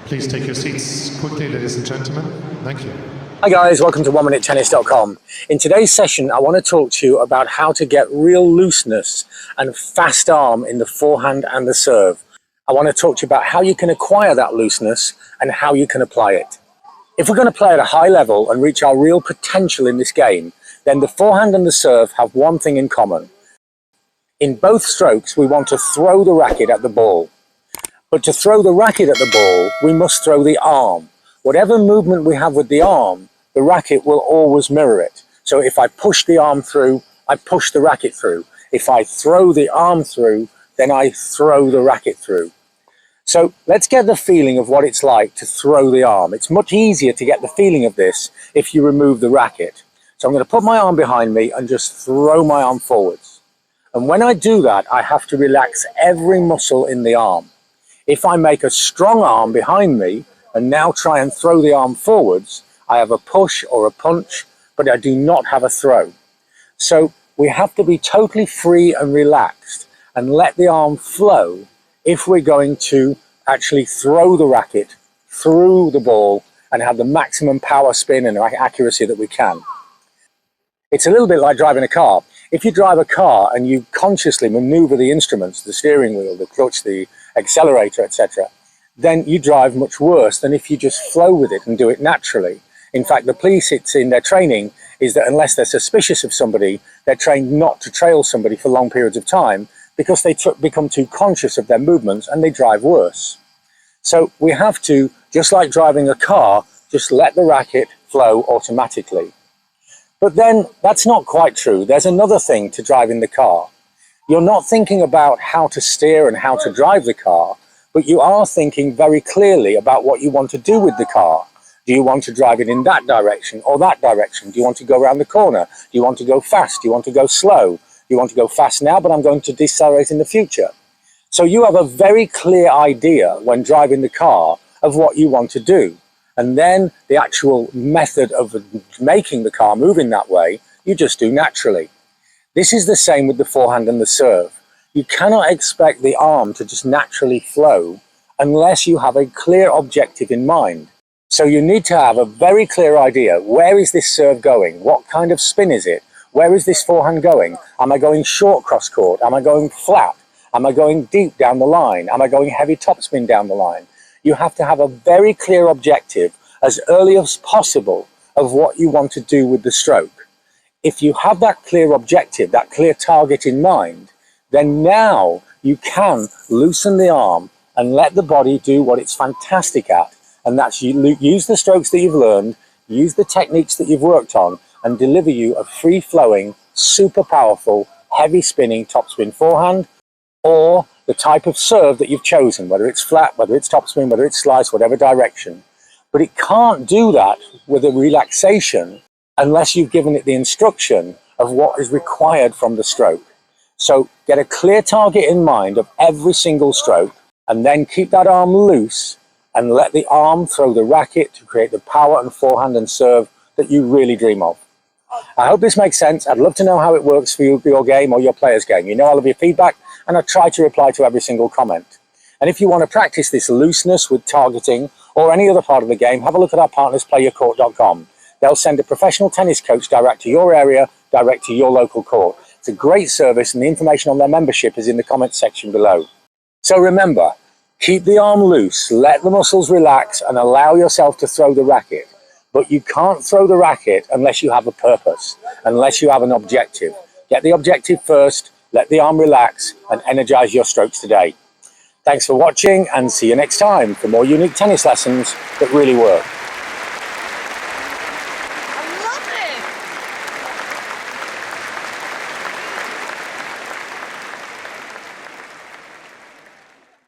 Please take your seats quickly, ladies and gentlemen. Thank you. Hi guys, welcome to oneminutetennis.com. In today's session, I want to talk to you about how to get real looseness and fast arm in the forehand and the serve. I want to talk to you about how you can acquire that looseness and how you can apply it. If we're going to play at a high level and reach our real potential in this game, then the forehand and the serve have one thing in common. In both strokes, we want to throw the racket at the ball. But to throw the racket at the ball, we must throw the arm. Whatever movement we have with the arm, the racket will always mirror it. So if I push the arm through, I push the racket through. If I throw the arm through, then I throw the racket through. So let's get the feeling of what it's like to throw the arm. It's much easier to get the feeling of this if you remove the racket. So I'm going to put my arm behind me and just throw my arm forwards. And when I do that, I have to relax every muscle in the arm. If I make a strong arm behind me and now try and throw the arm forwards, I have a push or a punch, but I do not have a throw. So we have to be totally free and relaxed and let the arm flow if we're going to actually throw the racket through the ball and have the maximum power, spin and accuracy that we can. It's a little bit like driving a car. If you drive a car and you consciously maneuver the instruments, the steering wheel, the clutch, the accelerator, etc., then you drive much worse than if you just flow with it and do it naturally. In fact, the police, it's in their training, is that unless they're suspicious of somebody, they're trained not to trail somebody for long periods of time because they become too conscious of their movements and they drive worse. So we have to, just like driving a car, just let the racket flow automatically. But then that's not quite true. There's another thing to driving the car. You're not thinking about how to steer and how to drive the car, but you are thinking very clearly about what you want to do with the car. Do you want to drive it in that direction or that direction? Do you want to go around the corner? Do you want to go fast? Do you want to go slow? Do you want to go fast now, but I'm going to decelerate in the future? So you have a very clear idea when driving the car of what you want to do. And then the actual method of making the car move in that way, you just do naturally. This is the same with the forehand and the serve. You cannot expect the arm to just naturally flow unless you have a clear objective in mind. So you need to have a very clear idea. Where is this serve going? What kind of spin is it? Where is this forehand going? Am I going short cross court? Am I going flat? Am I going deep down the line? Am I going heavy topspin down the line? You have to have a very clear objective as early as possible of what you want to do with the stroke. If you have that clear objective, that clear target in mind, then now you can loosen the arm and let the body do what it's fantastic at. And that's use the strokes that you've learned, use the techniques that you've worked on, and deliver you a free-flowing, super powerful, heavy spinning topspin forehand, or the type of serve that you've chosen, whether it's flat, whether it's topspin, whether it's slice, whatever direction. But it can't do that with a relaxation unless you've given it the instruction of what is required from the stroke. So get a clear target in mind of every single stroke, and then keep that arm loose and let the arm throw the racket to create the power and forehand and serve that you really dream of. I hope this makes sense. I'd love to know how it works for you, your game or your player's game. You know I love your feedback, and I try to reply to every single comment. And if you want to practice this looseness with targeting or any other part of the game, have a look at our partners, playyourcourt.com. They'll send a professional tennis coach direct to your area, direct to your local court. It's a great service, and the information on their membership is in the comments section below. So remember, keep the arm loose, let the muscles relax, and allow yourself to throw the racket. But you can't throw the racket unless you have a purpose, unless you have an objective. Get the objective first, let the arm relax, and energize your strokes today. Thanks for watching, and see you next time for more unique tennis lessons that really work.